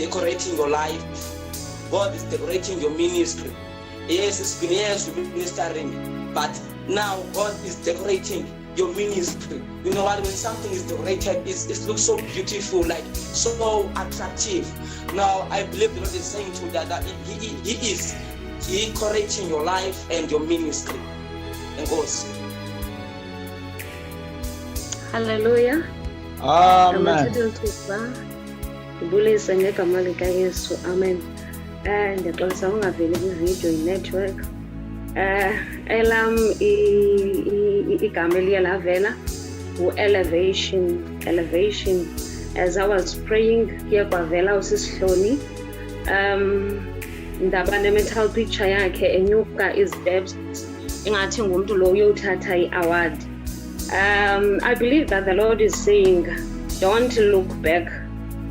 decorating your life. God is decorating your ministry. Yes, it's been years you've been ministering, but now God is decorating your ministry. You know what? When something is decorated, it looks so beautiful, like so attractive. Now, I believe the Lord is saying to that He is decorating your life and your ministry. And goes. Hallelujah. Amen. Ndibulise ngegama likaYesu. Amen. Ndiyaxolisa ungaveli kwividiyo network. Elam igama eliye lavela elevation. As I was praying kuye kwavela usisihloni ndaba ne-mental picture yakhe enyuka isteps ingathi ngumuntu lo uyothatha i-award. I believe that the Lord is saying, don't look back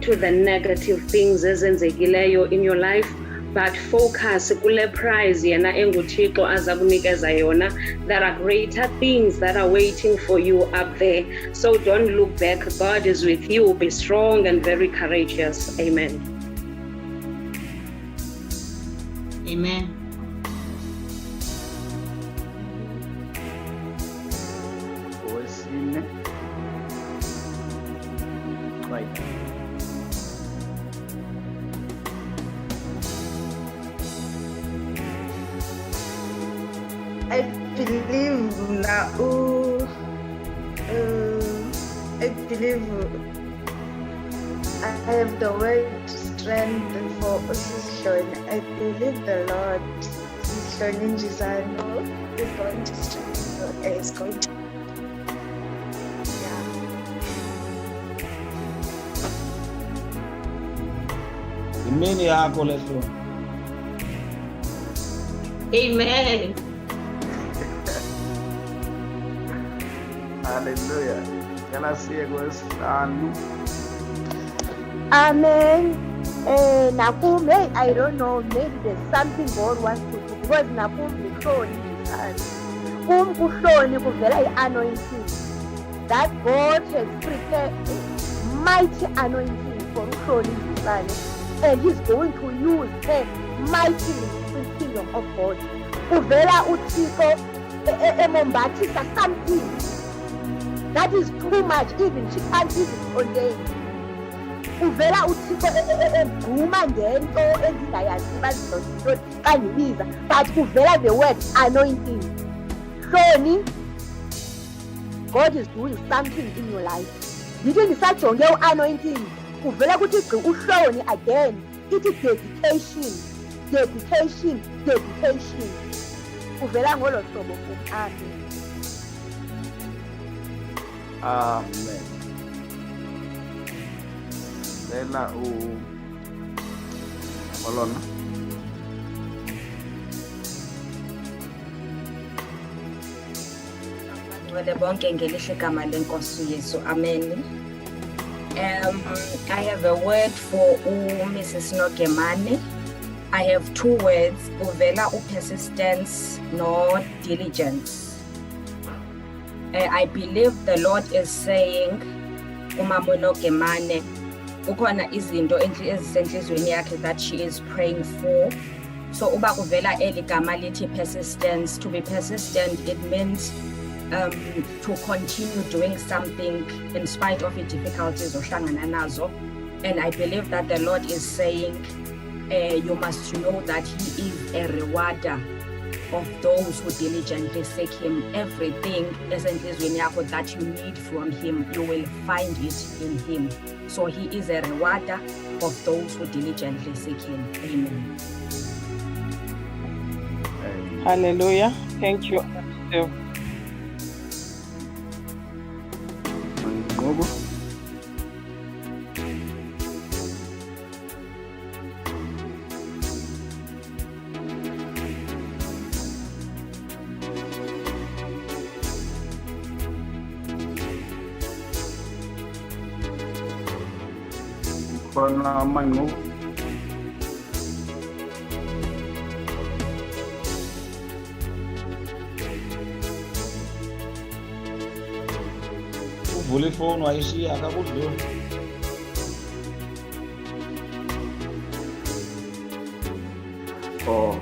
to the negative things ezenzekileyo in your life, but focus kule prize yena enguThixo aza kunikeza yona. There are greater things that are waiting for you up there. So don't look back. God is with you. Be strong and very courageous. Amen. Amen. Right. I believe I have the word strength for Mfihlelo. I believe the Lord Mfihlelo Njizano is going to strengthen you. Is going to. Imini yakho leso. Amen. Hallelujah. Can I see a question? Amen. Nakum, I don't know, maybe there's something God wants to do because Nakum Mhloni Mhloni kuvela anointing that God has prepared a mighty anointing for Mhloni and He's going to use her mightily in the kingdom of God. Kuvela uThixo emombathisa something that is too much, even she can't even contain. Uvela uThixo egquma ngento engingayazi bazizonto kandibiza, but kuvela the word anointing. Hloni, God is doing something in your life. Yithi ndisajonge anointing kuvela kuthi gqi uhloni again. Ithi dedication. Kuvela ngolo hlobo kum. Amen. Lela Olona. Wele bonke ngelihle igama lenkosi Yesu. Amen. I have a word for Mrs. Nogemane. I have two words, uvela persistence, no diligence. I believe the Lord is saying, umama Nogemane, ukhona izinto ezisenhlizweni yakhe that she is praying for. So uba kuvela eli gama lithi persistence, to be persistent, it means to continue doing something in spite of the difficulties ohlangana nazo. And I believe that the Lord is saying, you must know that He is a rewarder of those who diligently seek Him. Everything that you need from Him, you will find it in Him. So He is a rewarder of those who diligently seek Him. Amen. Hallelujah. Thank you. Khona mangu uvule ifoni wayishiya akakudluli. or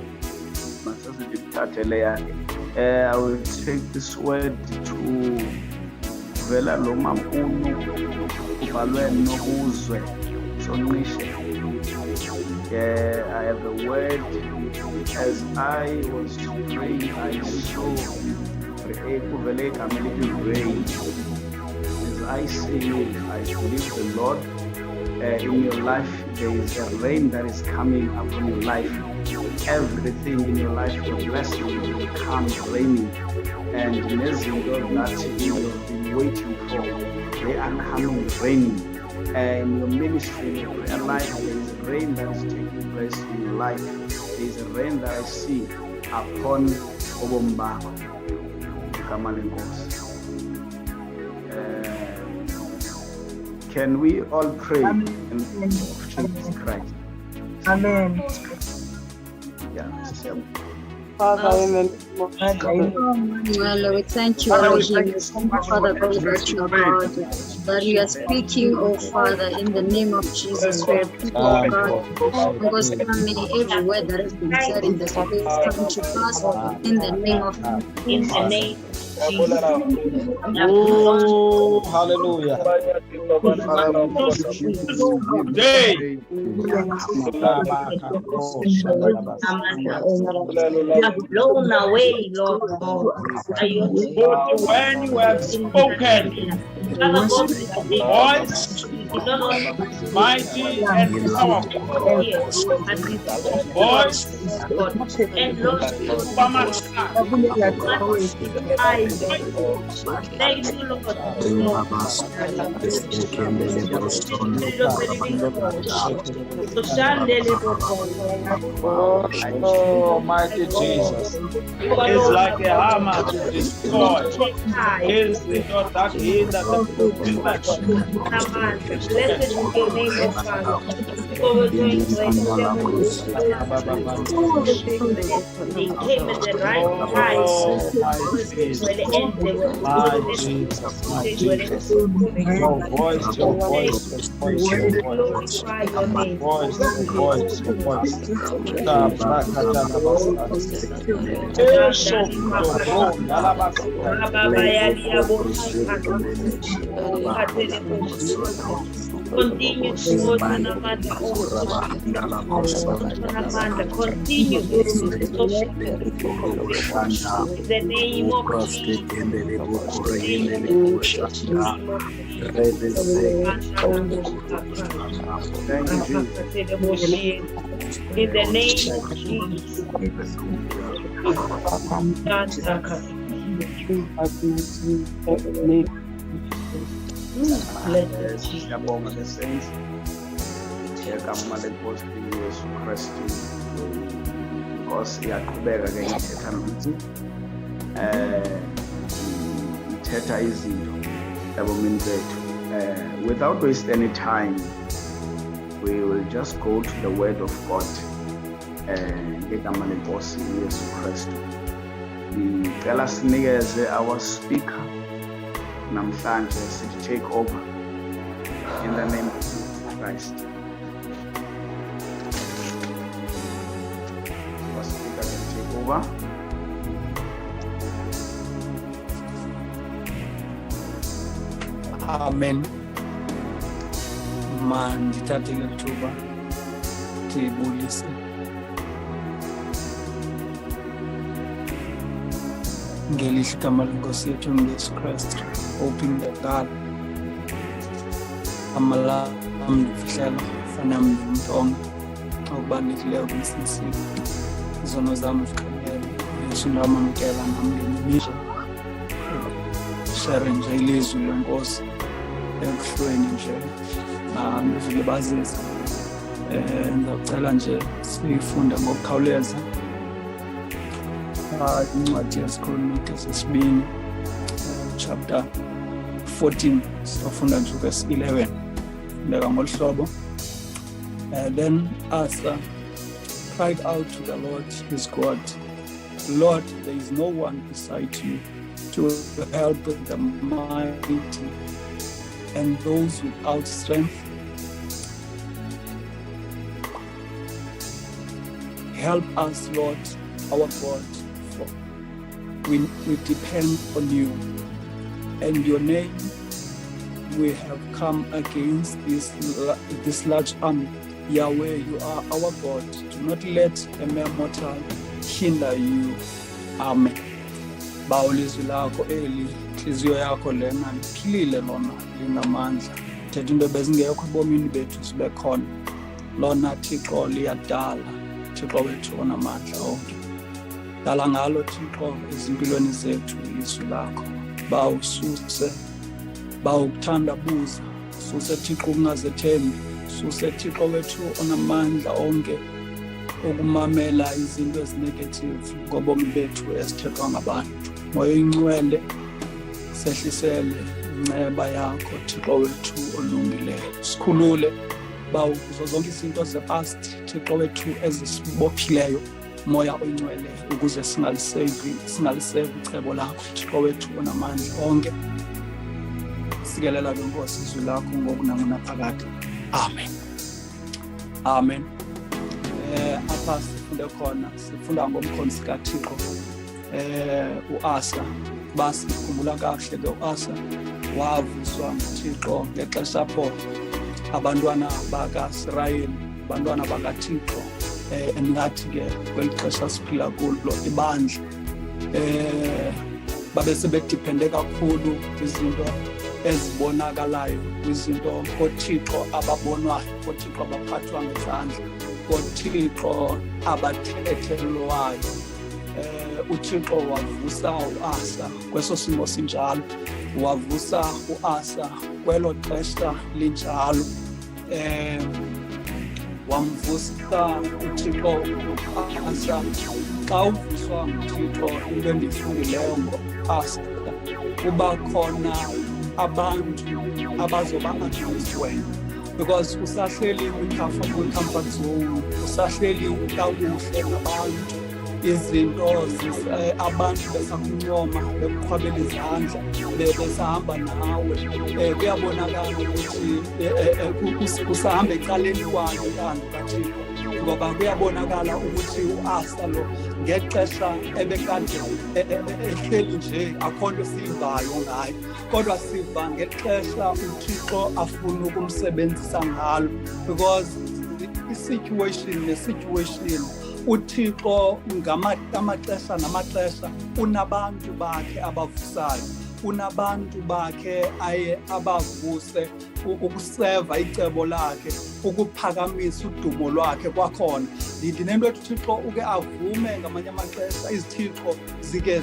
I will take this word to vela lo mankulu ubalwe nobuzwe soncishe. I have a word. As I was praying, I saw rain. As I say, I believe the Lord, in your life there is a rain that is coming upon your life. Everything in your life, your blessing will come raining, and nezinto that you have been waiting for, they are coming raining. In your ministry, your prayer life, there is rain that is taking place in your life. There is a rain that I see upon Obomba Kamalenkosi. Can we all pray in the name of Jesus Christ? Amen. Yeah. Father, in the name of Jesus. Well, we thank you, Elohim. We thank you, Father God, that you are God, that you are speaking, oh Father, in the name of Jesus. We are people, oh God, because every word that has been said in the space come to pass in the name of Jesus. Oh, hallelujah. Blown away, Lord God. When you have spoken, Father God, voice mighty and powerful, voice and Lord, thank you, Lord. oh, mighty Jesus, is like a hammer to destroy. Is the that hinder the fulfillment. Blessed be your name, O Father. For we're doing great they came at the right time. Oh, my Jesus, my Jesus. Your voice, your voice, your voice, your voice. Glorify your name. Voice, your voice, your voice. Continue to go to Namanda. Continue to the name of Thank you, Jesus. In the name of Jesus. Siyabonga the saints. Ngegama lenkosi uYesu Kristu. Inkosi iyaqhubeka ke ithetha nathi. Ithetha izinto ebomini bethu. Without wasting any time, we will just go to the word of God. Ngegama lenkosi uYesu Kristu. Ngicela sinikeze our speaker namhlanje sithi take over in the name of Jesus Christ. Our speaker can take over. Amen. Mthatha le thuba ndibulise. Ngelihle igama lenkosi yethu uYesu Kristu. Open the God. Amala Mfihlelo fana Mntonga. Okubalulekileyo kumsisi. Izono zami zikhanyele. Yesu ndamamkela namngenisho. Share nje ilizwi lenkosi. Ekuhlweni nje. Ndizilibazisa. Ndicela nje sifunde ngokukhawuleza. Incwadi yesiKronike sesibini. Chapter 14, sifunda nje verse 11. Fundeka ngolu hlobo. Then Asa cried out to the Lord his God, Lord, there is no one beside you to help the mighty and those without strength. Help us, Lord, our God, for we depend on you. And your name, we have come against this large army. Yahweh, you are our God. Do not let a mere mortal hinder you. Amen. Bawulizwi lakho eli, inhliziyo yakho lena liphilile lona linamandla. Thetha into bezingekho ebomini bethu sibe khona. Lona Thixo liyadala, Thixo wethu onamandla onke. Dala ngalo Thixo ezimpilweni zethu izwi lakho. Bawususe, bawukuthandabuza, suse Thixo ukungazethembi, suse Thixo wethu onamandla onke ukumamela izinto ezinegative ngobomi bethu ezithethwa ngabantu. Moya ingcwele sehlisele inceba yakho Thixo wethu olungileyo. Sikhulule kuzo zonke izinto zepast Thixo wethu ezisibophileyo, moya oyingcwele ukuze singaliseva icebo lakho Thixo wethu onamandla onke. Sikelela ngenkosi izwi lakho ngokunaphakade. Amen. Amen. Apha sifunda ngomkhosi kaThixo. U-Asa, basikhumbula kahle ke u-Asa wavuswa nguThixo ngexesha apho abantwana bakaIsrayeli, abantwana bakaThixo, engathi ke kweli xesha siphila kulo ibandla babe sebedipende kakhulu kwizinto ezibonakalayo, kwizinto koThixo ababonwayo, koThixo abaphathwa ngezandla, koThixo abathethelwayo. uThixo wavusa u-Asa kweso simo sinjalo, wavusa u-Asa kwelo xesha linjalo. Wamvusa uThixo u-Asa. Xa uvuswa nguThixo, into endiyifundileyo ngo-Asa, kuba khona abantu abazoba against wena, because usahleli kwi-comfort zone, usahleli kakuhle nabantu, izinto abantu besakuncoma, bekukhwabela izandla, besahamba nawe. Kuyabonakala ukuthi usahamba ecaleni kwalo intando kaThixo, ngoba kuyabonakala ukuthi u-Asa lo ngexesha ebekade ehleli nje akho nto siyivayo ngayo, kodwa siva ngexesha uThixo afuna ukumsebenzisa ngalo, because i-situation uThixo ngamaxesha namaxesha unabantu bakhe abavusayo, unabantu bakhe aye abavuse ukuseva icebo lakhe, ukuphakamisa udumo lwakhe kwakhona. Ndinento uThixo uke avume ngamanye amaxesha izithixo zike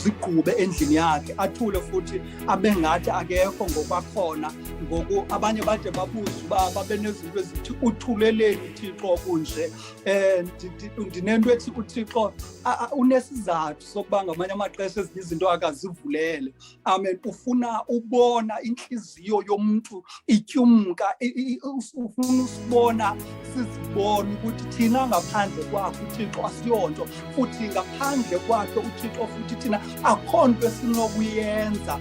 zigqube endlini yakhe, athule futhi abe ngathi akekho ngokwakhona. Ngoku abanye bade babuze uba babe nezinto ezithi uthuleleni uThixo kunje. Ndinento ethi uThixo unesizathu sokuba ngamanye amaxesha ezinye izinto akazivulele. Amen. Ufuna ubona inhliziyo yomuntu ityumka, ufuna usibona sizibona ukuthi thina ngaphandle kwakhe uThixo asiyonto, futhi ngaphandle kwakhe uThixo futhi thina akho nto esinokuyenza.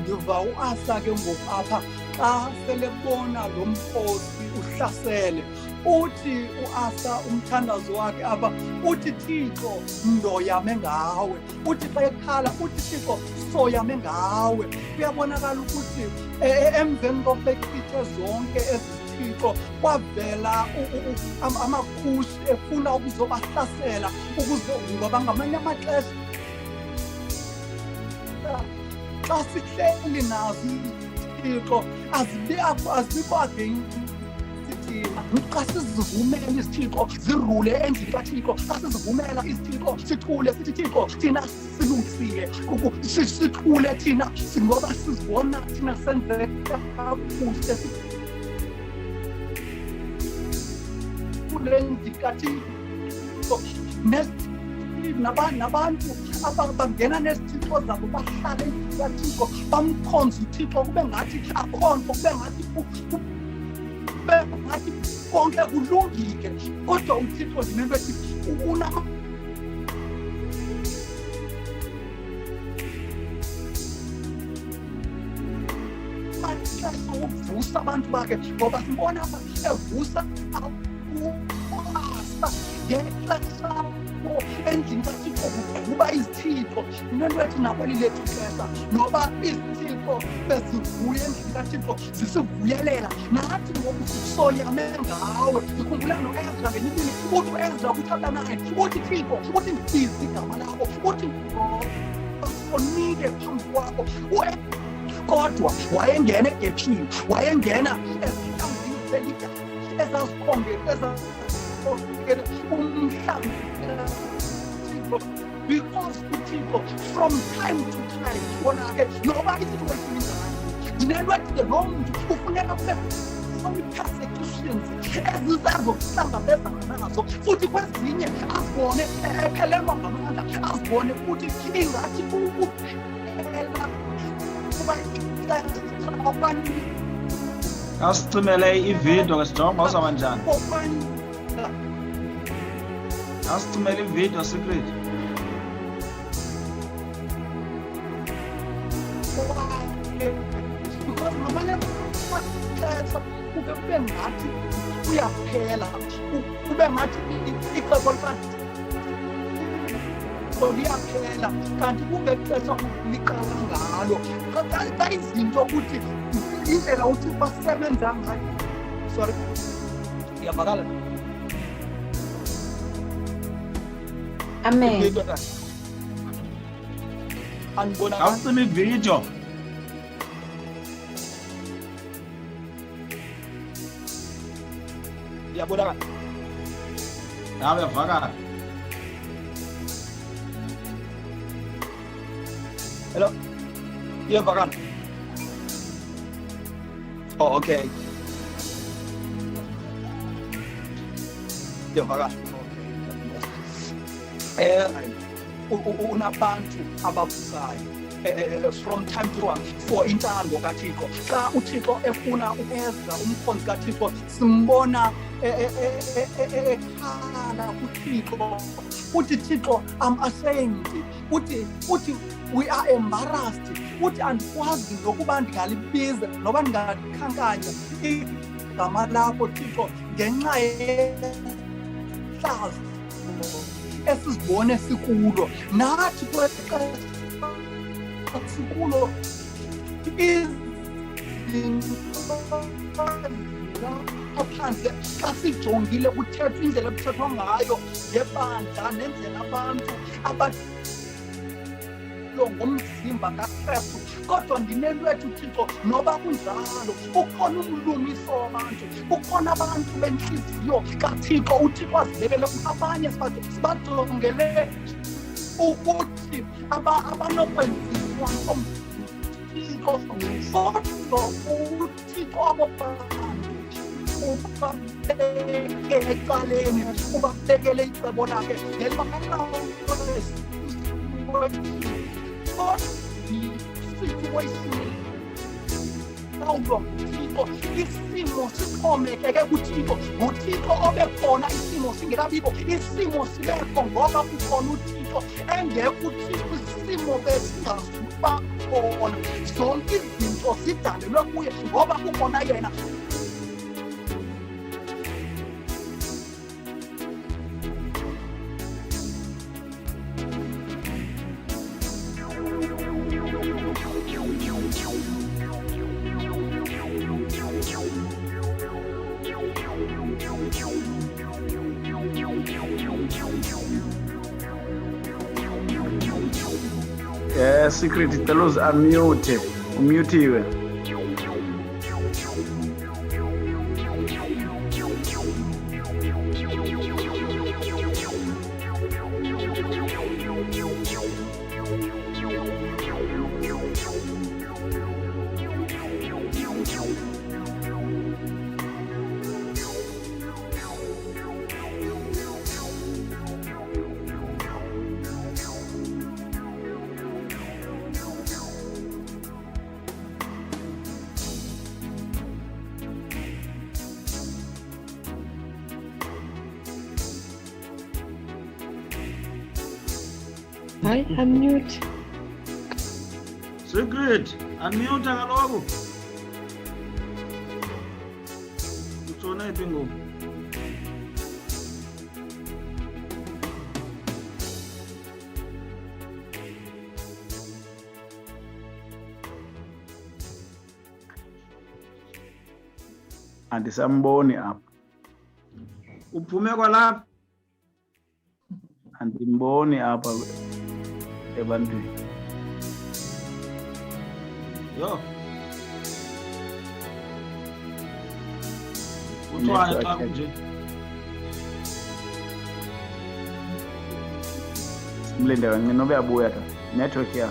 Ndiva u-Asa ke ngoku apha xa selebona lo mkhosi uhlasele, uthi u-Asa umthandazo wakhe apha, uthi Thixo ndoyame ngawe, uthi xa ekhala uthi Thixo soyame ngawe. Kuyabonakala ukuthi emveni kokubekithe zonke ezithixo kwavela amakhushi efuna ukuzobahlasela, ngoba ngamanye amaxesha xa sihleli nazo izithixo azibikho against thina. Xa sizivumela izithixo zirule endlini kaThixo, xa sizivumela izithixo sithule sithi Thixo thina silungisile, sithule thina ngoba sizibona thina senzeka kakuhle kule ndlu kaThixo. Nabantu abangena nezithixo zabo bahlale endlini kaThixo, bamkhonze uThixo kube ngathi akho nto, kube ngathi konke kulungile. Kodwa uThixo ndinento ethi ukuvusa abantu bakhe, ngoba sibona evusa u-Asa ngexesha endlini kaThixo kuba izithixo into ethi nakweli lethu ixesha noba izithixo bezivuya endlini kaThixo zisivuyelela nathi ngoku soyame ngawe. Sikhumbula noEzra ngenye imini uthi uEzra uthatha naye uthi Thixo uthi ndibize igama lakho uthi onike phambi kwakho. Kodwa wayengena egephini, wayengena ezihlambini zeligazi ezazikhombela umhlambi because uThixo from time to time wona ke noba isituation injani ndinelwethi lo muntu kufuneka kube persecutions ezizokuhlangabezana nazo futhi kwezinye azibone ephelelwa ngamandla, azibone ukuthi ingathi kuphela kuba Asicimele ivideo ke sijonga uzaba njani. Asicimele ivideo secret. Because ngamanye amaxesha kube ngathi kuyaphela, kube ngathi ixesha liyaphela kanti kungexesha liqala ngalo. Xa izinto ukuthi indlela uthi basebenza ngayo. Sorry, iyavakala. Amen. Anibona Awucime ivideo. iyabonakala. Nawe yavakala. Hello? Iyavakala. Oh, okay. Iyavakala. Unabantu abavusayo from time to time for intando kaThixo. Xa uThixo efuna ukwenza umkhonzi kaThixo simbona ekhala kuThixo. Uthi Thixo, I'm ashamed. Uthi we are embarrassed. Uthi andikwazi nokuba ndingalibiza noba ndingalikhankanya igama lakho Thixo ngenxa yehlazo esizibone sikulo. Nathi sikulo aphandle xa sijongile kuthethwa indlela ekuthethwa ngayo ngebandla nendlela abantu ngomzimba kaKristu. Kodwa ndinelwethu Thixo noba kunjalo ukhona umlumiso wabantu, ukhona abantu bentliziyo kaThixo. uThixo azibekele abanye sibajongele ukuthi abanokwenziwa Thixo. Kodwa uThixo abo bantu ubabekele ecaleni, ubabekele icebo lakhe situation Thixo, isimo sixhomekeke kuThixo. nguThixo obekhona isimo singekabikho, isimo sibekho ngoba kukhona uThixo. Engekho uThixo isimo besingazuba khona. Zonke izinto zidalelwe kuye ngoba kukhona yena. Secret cela unmute. Umutiwe. Hi, unmute. Secret, unmute kaloku. Utshone phi ngoku? Andisamboni apha. Uphume kwalapha? Andimboni apha ebantwini. Yo. Kuthiwa xa kunje. Simlinde kancinci noba uyabuya ta. Network ya.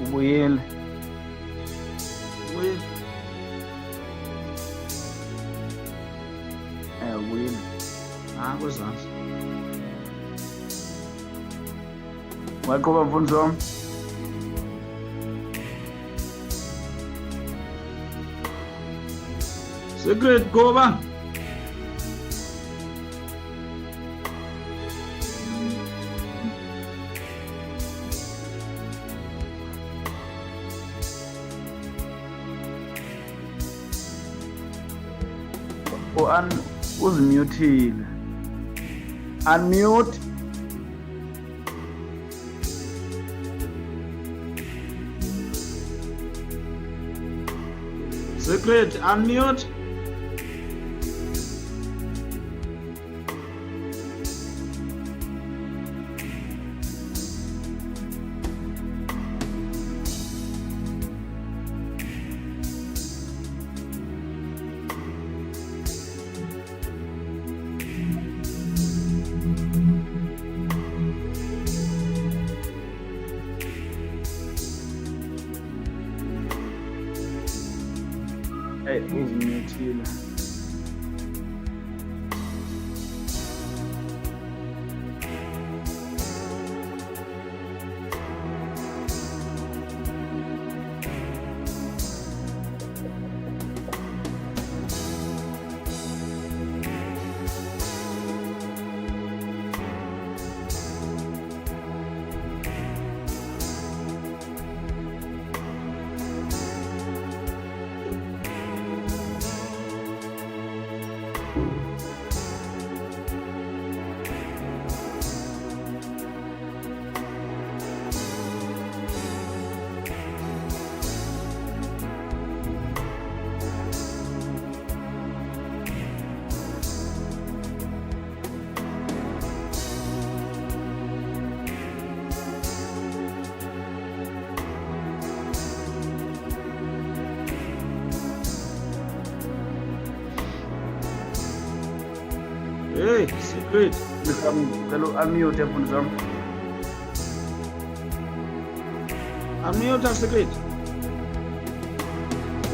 Ubuyele. Ubuyele. Kwezantsi. Waqhuba mfundisi wam? Secret goba. Uzimutile. Unmute. Secret, unmute. Uzimutile. Hey, Secret. Ngicela unmute mfundisi wam. Unmute Secret.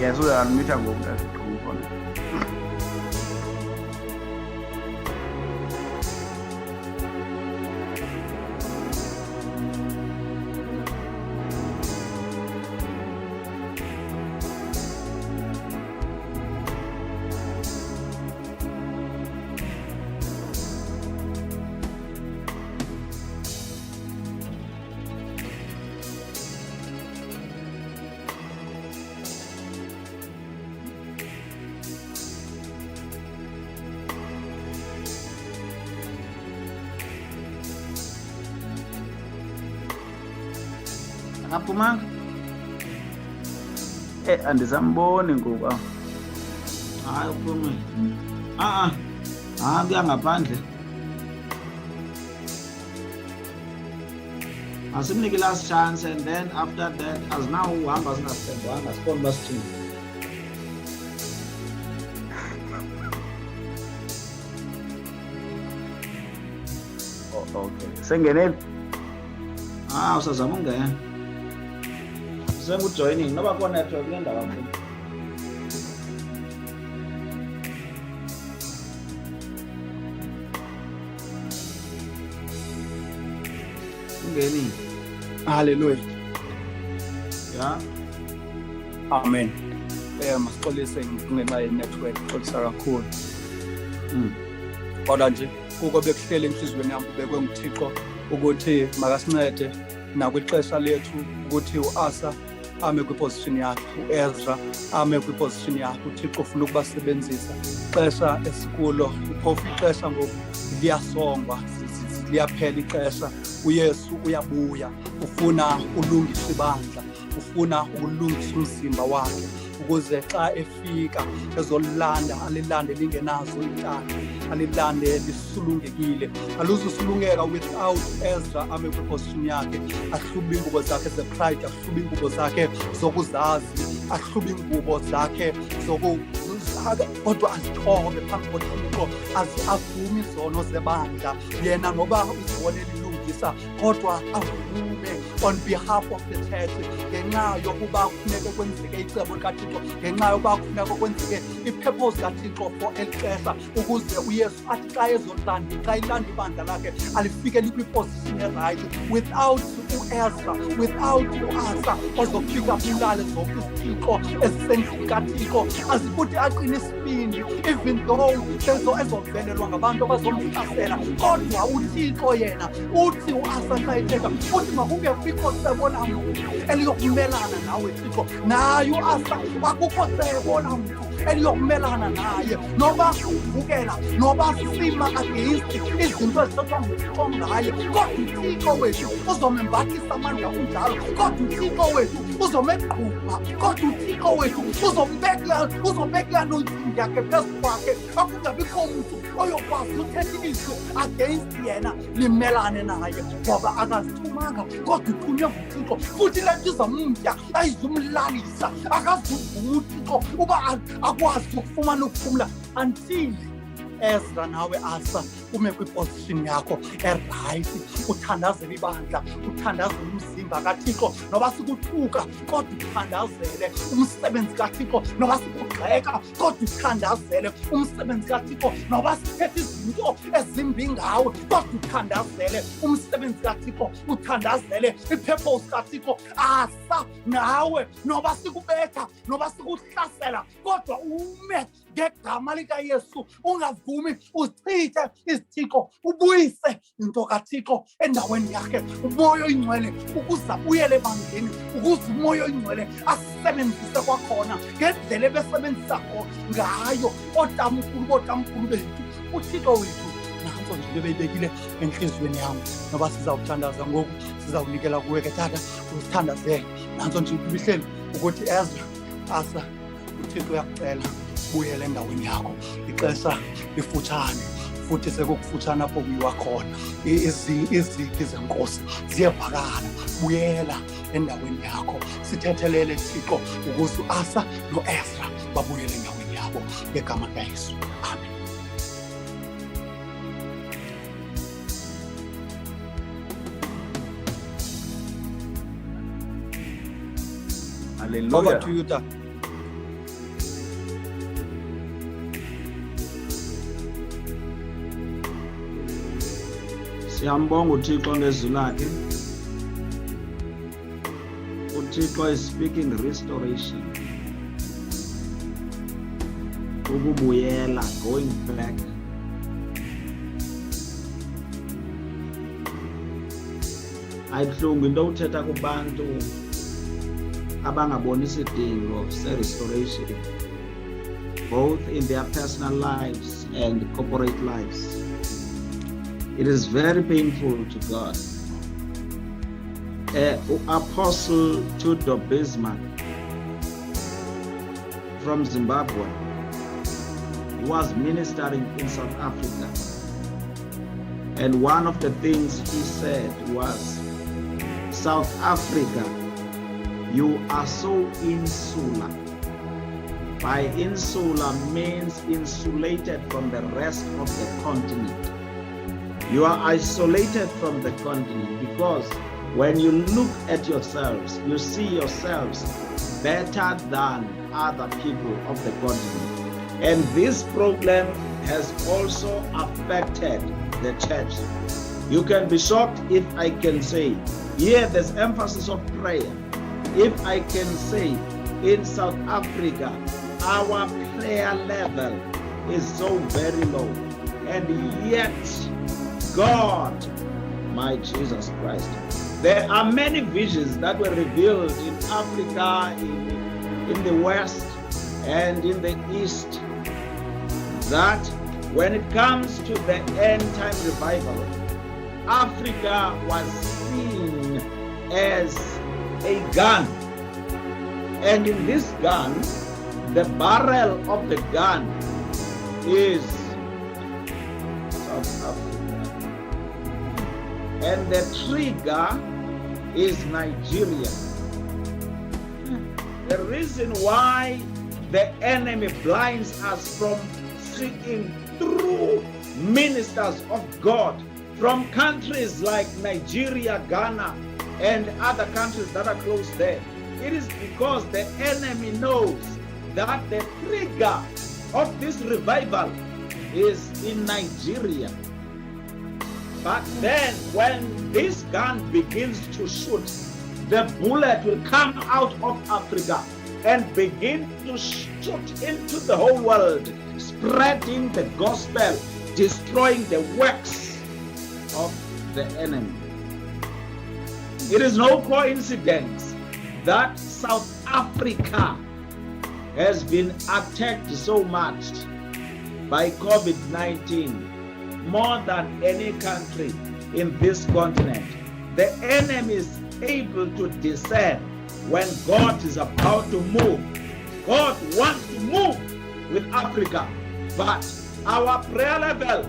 Yes, uya-unmute ngoku khona. Akaphumanga? Andisamboni ngoku. Hayi uphume. Kuya ngaphandle. Asimnike last chance and then after that as now uhamba singasendwanga sibone basithini. Okay. Sengeneni? Usazama ungena. Sengu-joining noba kuwa network kule ndawo mfuna. Ungeni. Hallelujah. Yeah. Amen. Masixolise ngenxa ye-network xolisa kakhulu. Kodwa nje kuko bekuhlela enhlizweni yami bekwe nguThixo ukuthi makasincede nakwixesha lethu ukuthi uAsa ame kwiposition yakhe, uEzra ame kwiposition yakhe. uThixo ufuna ukubasebenzisa ixesha esikulo, phofu ixesha ngoku liyasongwa, liyaphela ixesha. uYesu uyabuya, ufuna ulungisa ibandla, ufuna ukulungisa umzimba wakhe ukuze xa efika ezolilanda alilande lingenazo iintaka, alilande lisulungekile. Aluzusulungeka without Ezra ame kwiposition yakhe, ahlube iingubo zakhe ze-pride, ahlube iingubo zakhe zokuzazi, ahlube iingubo zakhe kodwa azithobe phambi koThixo, avume izono zebandla. Yena noba uzibonela ilungisa kodwa avume on behalf of the church, ngenxa yokuba kufuneka kwenzeke icebo likaThixo, ngenxa yokuba kufuneka kwenzeke i-purpose kaThixo for eli xesha, ukuze uYesu athi xa ezolanda, xa ilanda ibandla lakhe alifike likwiposition erayithi. Without uEzra, without uAsa ozofika bulale zonke izithixo ezisendlini kaThixo, azikuthi aqine isibindi, even though ezovelelwa ngabantu abazomhlasela, kodwa uThixo yena uthi uAsa xa ethetha uthi makungekho cebo lamntu eliyokumelana nawe Thixo. Naye uAsa akukho cebo lamntu eliyokumelana naye, noba uvukela, noba sima against izinto ezithethwa nguThixo ngaye, kodwa uThixo wethu uzomembathisa amandla kunjalo, kodwa uThixo wethu uzomegquba, kodwa uThixo wethu uzobekela nontsimbi yakhe phezu kwakhe, akungabikho mntu oyokwazi uthetha ilizwi against yena limelane naye, ngoba akazithumanga kodwa uthunywe nguThixo. Futhi le nto izamtya ayizumlalisa, akazuvuma uThixo uba akwazi ukufumana ukuphumla until Ezra nawe Asa ume kwiposition yakho erayithi, uthandazele ibandla, uthandazele umzimba kaThixo noba sikuthuka, kodwa uthandazele umsebenzi kaThixo noba sikugxeka, kodwa uthandazele umsebenzi kaThixo noba sithethe izinto ezimbi ngawe, kodwa uthandazele umsebenzi kaThixo, uthandazele i-purpose kaThixo. Asa nawe noba sikubetha, noba sikuhlasela, kodwa ume ngegama likaYesu, ungavumi uchithe izithixo, ubuyise into kaThixo endaweni yakhe. Umoya oyingcwele ukuze abuyele ebandleni, ukuze umoya oyingcwele asebenzise kwakhona ngendlela ebesebenzisa ngayo ootamkhulu bethu. uThixo wethu nanso nje into ebeyibekile enhliziyweni yami, noba sizawuthandaza ngoku, sizawunikela kuwe ke Tata, usithandazele. Nanso nje Mfihlelo ukuthi Ezra, Asa, uThixo uyakucela buyele endaweni yakho, ixesha lifutshane, futhi sekukufutshane apho kuyiwa khona. Izigi zenkosi ziyevakala, buyela endaweni yakho. Sithethelele Thixo ukuze uAsa noEzra babuyele endaweni yabo ngegama likaYesu. Amen. Hallelujah. Over to you, Tata. Siyambonga uThixo ngezwi lakhe. uThixo is speaking restoration, ukubuyela, going back. Ayihlungu into uthetha kubantu abangaboni isidingo se-restoration, both in their personal lives and corporate lives. It is very painful to God. Apostle Tudo Bismarck from Zimbabwe, he was ministering in South Africa, and one of the things he said was, South Africa, you are so insular. By insular means insulated from the rest of the continent. You are isolated from the continent because when you look at yourselves, you see yourselves better than other people of the continent. And this problem has also affected the church. You can be shocked if I can say, here there's emphasis of prayer. If I can say, in South Africa, our prayer level is so very low. and yet God, my Jesus Christ. There are many visions that were revealed in Africa, in the West, and in the East, that when it comes to the end time revival, Africa was seen as a gun. And in this gun, the barrel of the gun is South Africa. And the trigger is Nigeria. The reason why the enemy blinds us from seeing true ministers of God from countries like Nigeria, Ghana, and other countries that are close there, it is because the enemy knows that the trigger of this revival is in Nigeria. But then when this gun begins to shoot, the bullet will come out of Africa and begin to shoot into the whole world, spreading the gospel, destroying the works of the enemy. It is no coincidence that South Africa has been attacked so much by COVID-19 more than any country in this continent. The enemy is able to discern when God is about to move. God wants to move with Africa, but our prayer level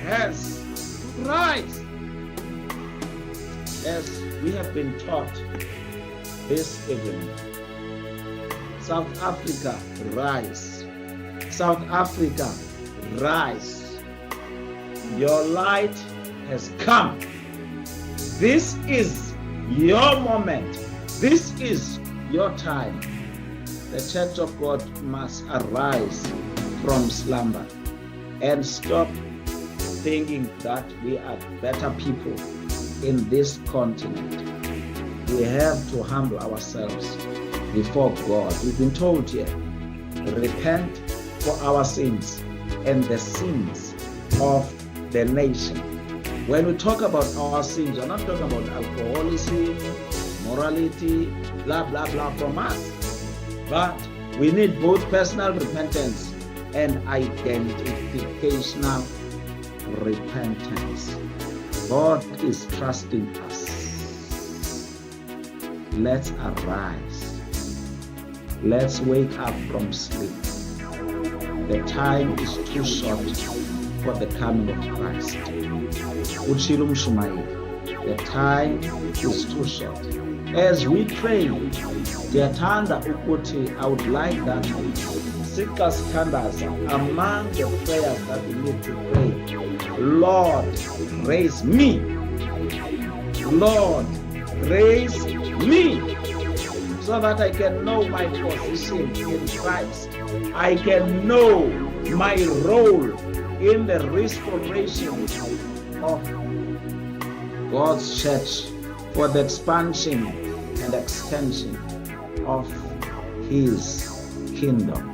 has to rise. As we have been taught this evening, South Africa, rise. South Africa, rise. Your light has come. This is your moment. This is your time. The Church of God must arise from slumber and stop thinking that we are better people in this continent. We have to humble ourselves before God. We've been told here, repent for our sins and the sins of the nation. When we talk about our sins, we're not talking about alcoholism, morality, blah, blah, blah from us. But we need both personal repentance and identificational repentance. God is trusting us. Let's arise. Let's wake up from sleep. The time is too short for the coming of Christ. The time is too short. As we pray, I would like that among the prayers that we need to pray, Lord, raise me. Lord, raise me, so that I can know my position in Christ. I can know my role in the restoration of God's church for the expansion and extension of His kingdom.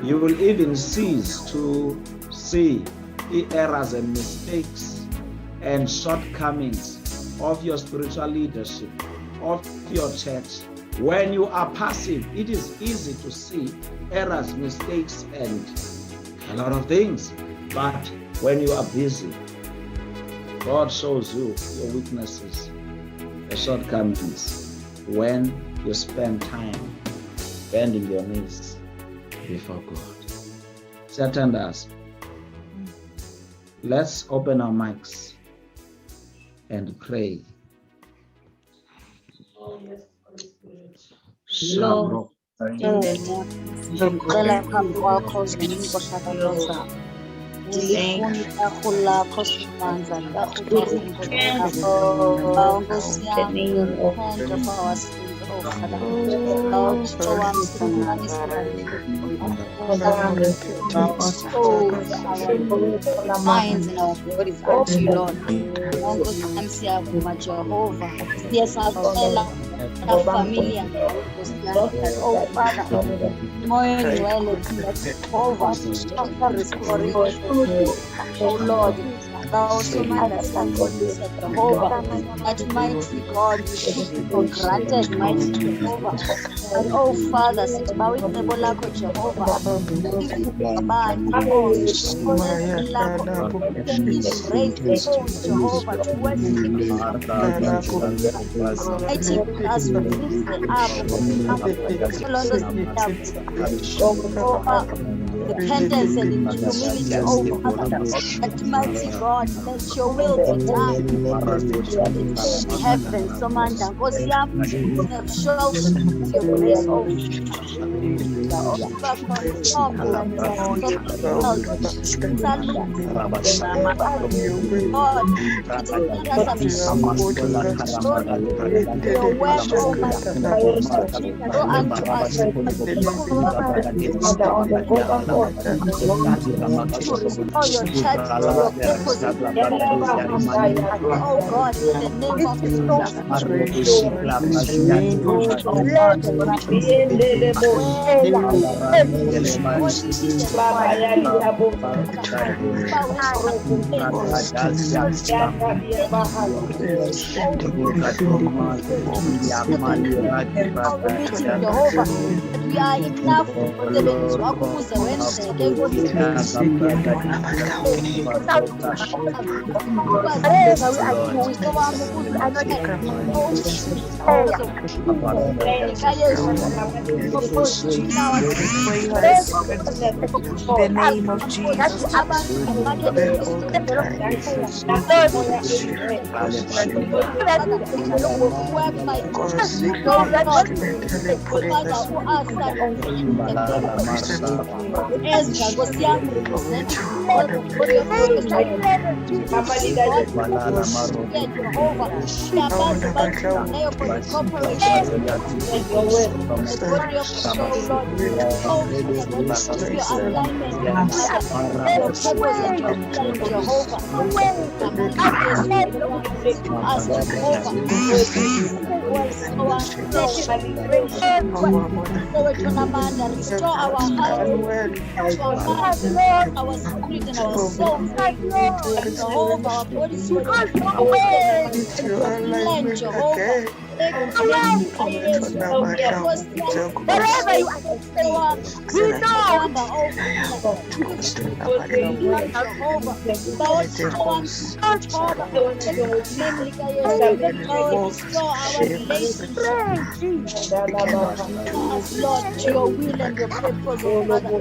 You will even cease to see errors and mistakes and shortcomings of your spiritual leadership, of your church. When you are passive, it is easy to see errors, mistakes, and a lot of things. But when you are busy, God shows you your weaknesses, your shortcomings, when you spend time bending your knees before God. Satan does. Let's open our mics and pray. Lord, in the name minds and our bodies unto you, Lord. Jehovah. Yes, na familia that oh Father moyo niwele Jehovah restoration oh Lord thou so understand Jehovah that mighty God we take it for granted mighty Jehovah but oh Father sibawa icebo lakho Jehovah abanye oh can even raise the phone Jehovah to worship mighty as we lift the up Jehovah repentance and in humility oh Father that mighty God let your will be done in heaven Somanda Nkosi yami show your grace oh transform God, your work, oh my go unto us to restore your church to your purpose. Oh God, in the name of Jesus. Jehovah, we are enough umsebenzi wakho ukuze wenzeke the name of Jesus. Restore our heart, our spirit and our soul. Jehovah, our bodies, Jehovah. Wherever you are, we know Lord, your will and your purpose, oh Father.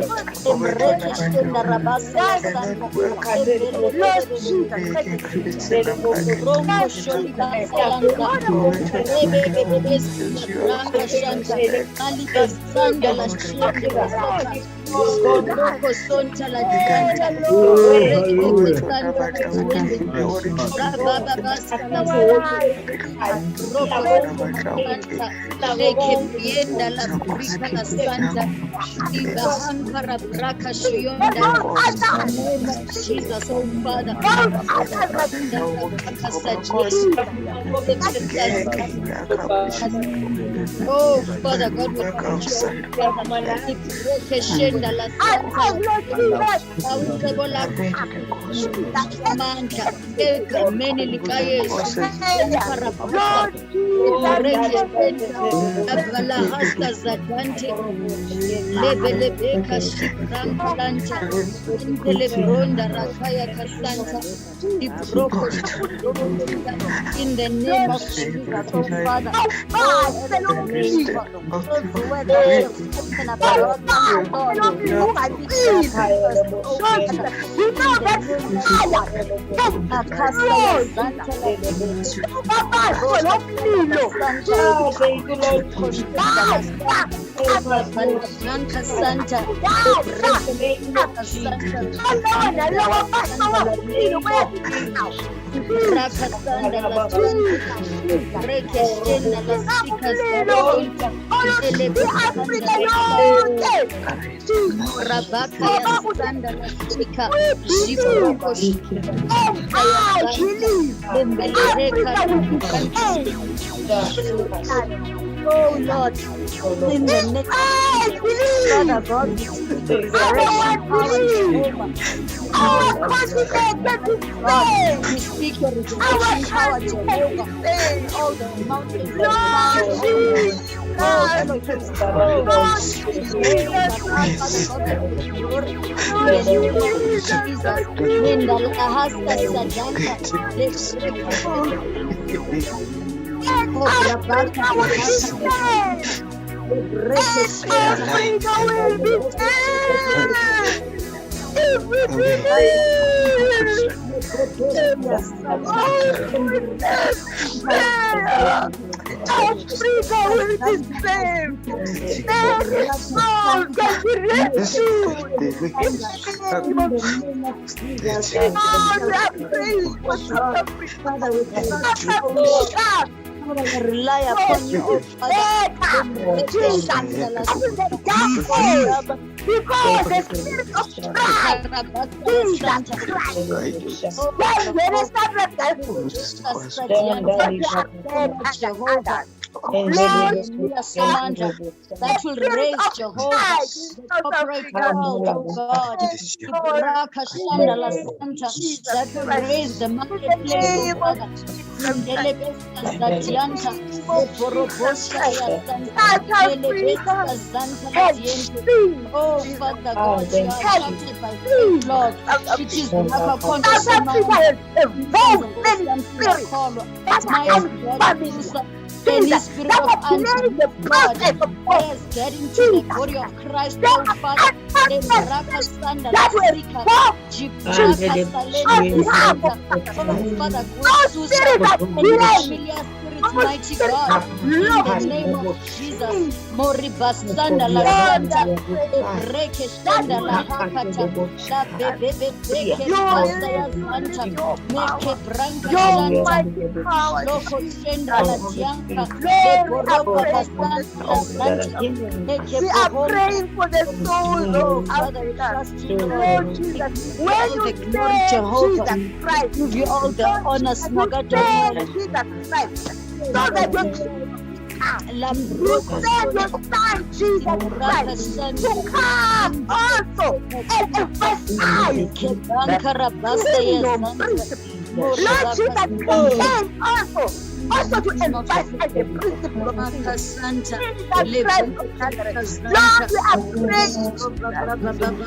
Jesus, oh Father. Oh Father God, we in the name of Jesus, oh Father. Oh Lord, in the name of Jesus, Father God, we speak the resurrection power, Jehovah. Our continent is saved. We speak your resurrection power, Jehovah. In all the mountains and valleys, oh Lord. Oh, Elohim, oh, rain that heart, Father God, of your glory. In the name of Jesus. Minda la hasta sadanka. Oh, Rabaka, Africa will be Africa will be saved. Their soul can be rescued. In the name of Jesus. Oh, we are praying for South Africa. Father, we trust you, South oh Lord. Africa. Father, we rely upon you, oh Father. Jesus, because the Spirit of Christ, Jesus Christ, Jehovah, that will raise Jehovah, the corporate world, oh God, that will raise the marketplace, oh Father. Oh Father God, you are shouted by faith, Lord. It is South Africa has evolved many spirits that are unfathomable. Jesus, that are delaying the process of God. Getting to the body of Christ, oh Father. That will walk Father, mighty God, in the name of Jesus. Moribasanda la santa, breke shanda la hakata, la bebe basa ya santa, meke branca shanta, loko shenda la tianka, le boroba basanta la santa, meke we are praying for the souls of Africa. Lord Jesus, when you say Jesus Christ, give you all the honors, Magadona, Jesus Christ, so that your you send your son Jesus Christ to come also and emphasize kingdom principle. Lord Jesus came also to emphasize the principle of kingdom. Lord, we are praying.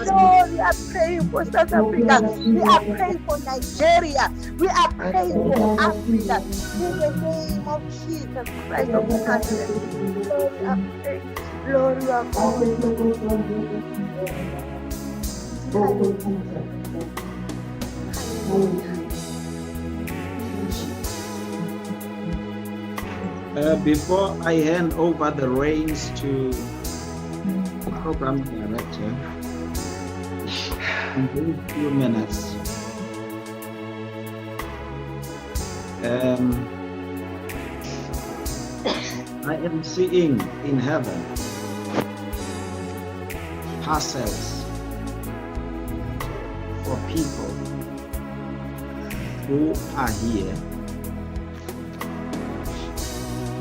Lord, we are praying for South Africa. We are praying for Nigeria. We are praying for Africa. In the name of Jesus Christ of Nazareth. Lord, we are praying. Lord, we are calling. Before I hand over the reins to the program director, in a few minutes, I am seeing in heaven parcels for people who are here.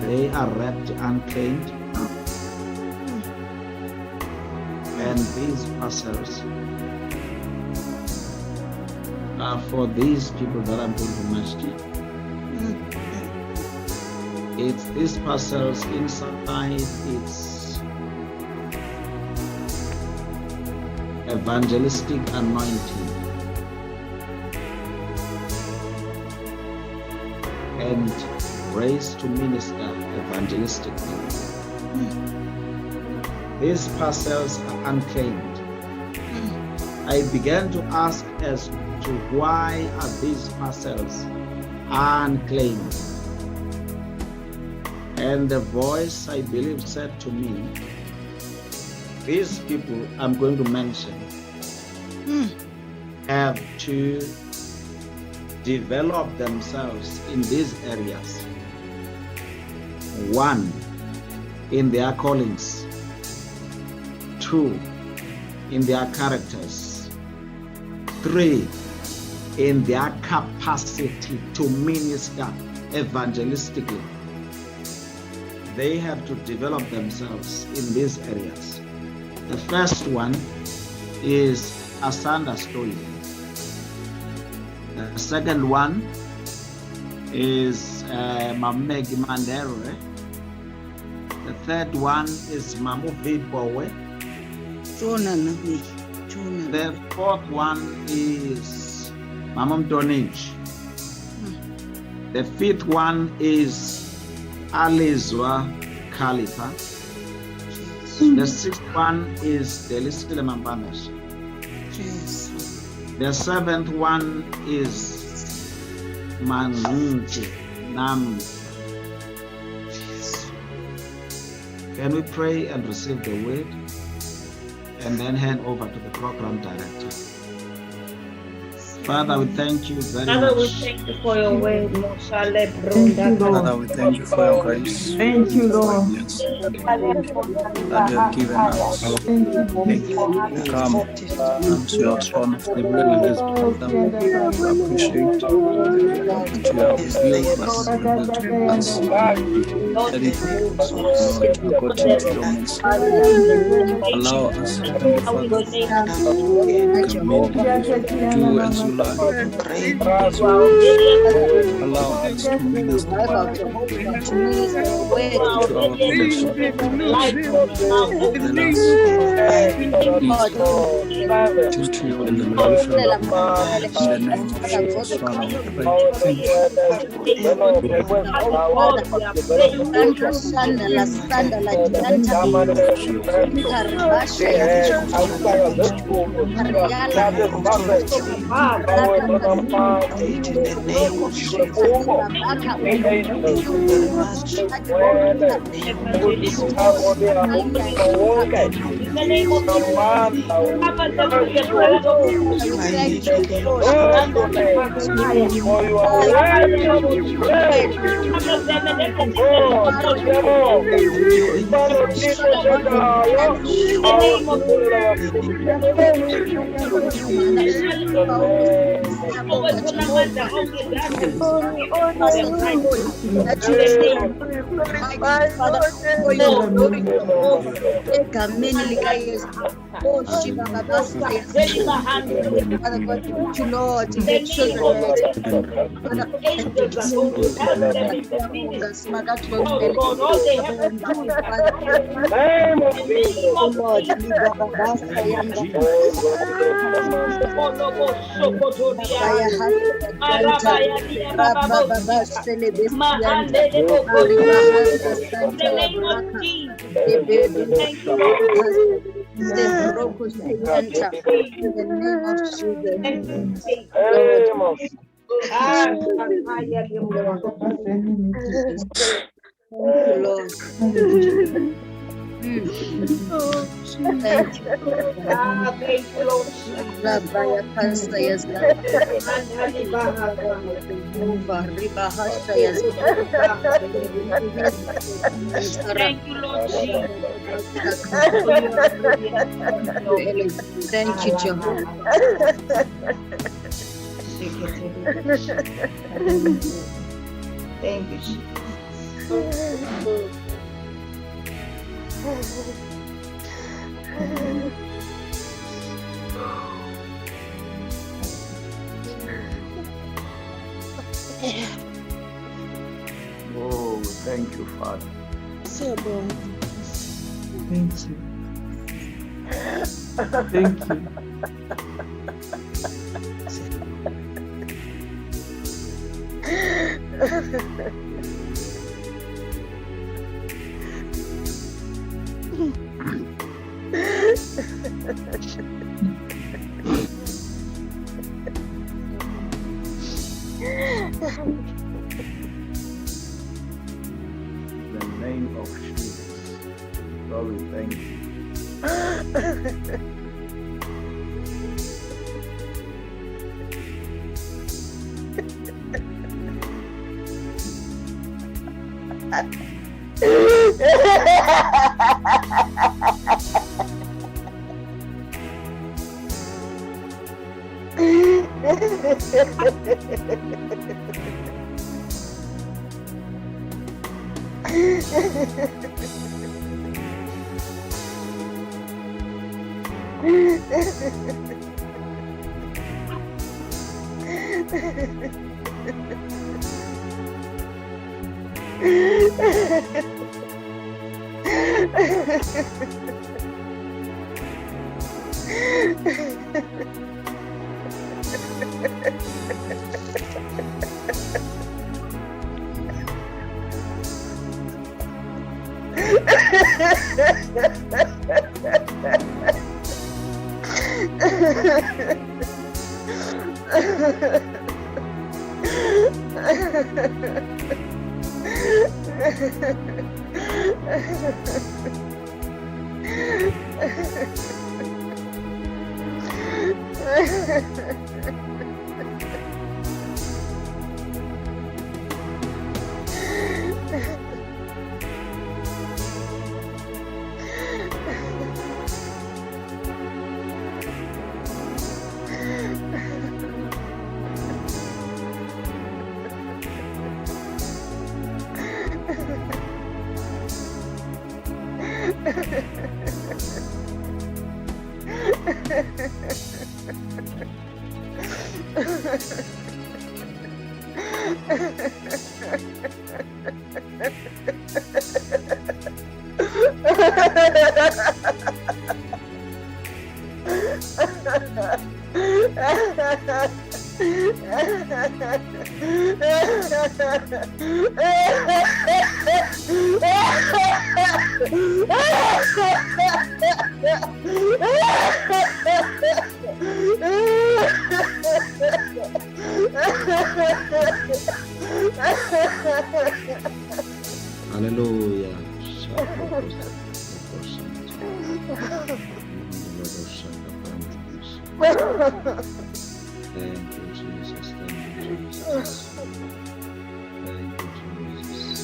They are wrapped unclaimed, and these parcels are for these people that I'm going to mention. It's these parcels inside, it's evangelistic anointing. And raised to minister evangelistically. These parcels are unclaimed. I began to ask as to why are these parcels unclaimed? And the voice, I believe, said to me, these people I'm going to mention have to develop themselves in these areas. 1, in their callings. 2, in their characters. 3, in their capacity to minister evangelistically. they have to develop themselves in these areas. The first one is Asanda Story. The second one is Mamegi Mandere. The third one is Mamu Vibowe. The fourth one is Mamu Mtonga. The fifth one is Alizwa Khalifa. The sixth one is Delisile Mampanas. The seventh one is Manunji Nam. Can we pray and receive the word and then hand over to the program director? Father, we thank you very much. Father, we thank you for your word. Father, we thank you for your grace. Thank you, Lord. Yes, that you have given us. We come unto your throne of the privilege. Father, we appreciate that you have revealed us, revealed to us, that it is Lord, according to your mercy. Allow us, Heavenly Father, to do as you like. Allow us to minister to our flesh. Let us eat to you in the revolution. In the name of Jesus, Father, we pray. Thank you. Oh, Shiva Baba, Father God, thank you, Lord, the children, in the name of Jesus. Thank you, Lord. Thank you. Thank you, Lord. Rabaya Pasta yes, Thank you, Lord Jesus. Thank you, Jehovah. Thank you, Jesus. Oh, thank you, Father. Thank you. Thank you. In the name of Jesus, Lord, we thank you. Hallelujah. Thank you, Jesus. Thank you, Jesus. Thank you, Jesus.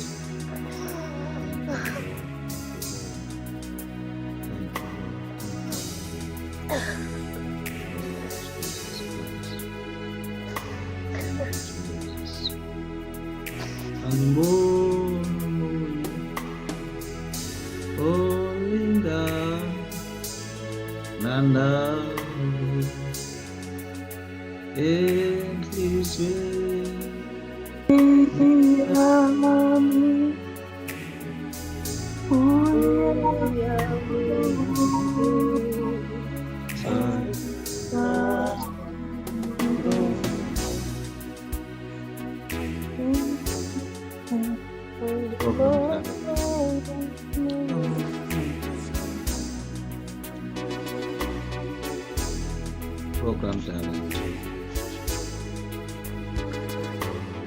And more, oh Linda, Nanda, and his program talent.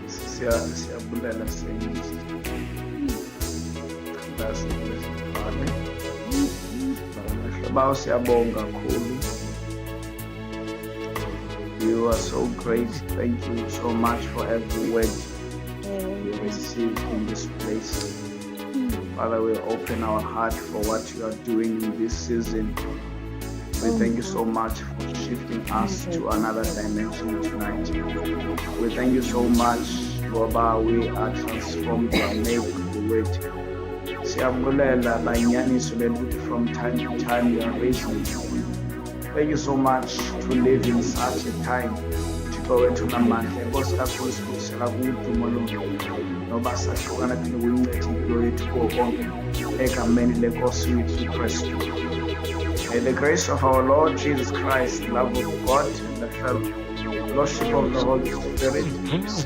Siyabulela Saints. That's Bawo siyabonga kakhulu. You are so great. Thank you so much for every word we received in this place. Father, we open our heart for what you are doing in this season. We thank you so much for shifting us to another dimension tonight. We thank you so much, Lord. We are transformed, we are made with the word. Siyabulela banyaniso lelutho from time to time you are raising. Thank you so much to live in such a time. Thixo wethu namandla Nkosi kakhulu sikusela kudumo noba sahlukana phinde uyincede impilo yethu kuwo konke egameni lenkosi yethu Kristu. May the grace of our Lord Jesus Christ, the love of God, and the fellowship of the Holy Spirit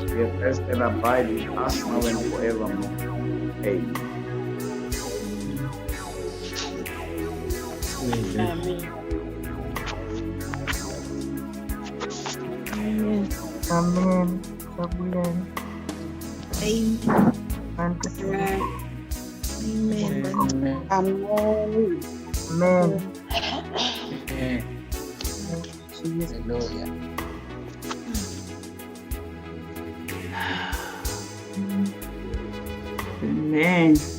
be blessed and abide with us now and forevermore. Amen. Amen. Amen. Amen. Amen. Hallelujah. Amen.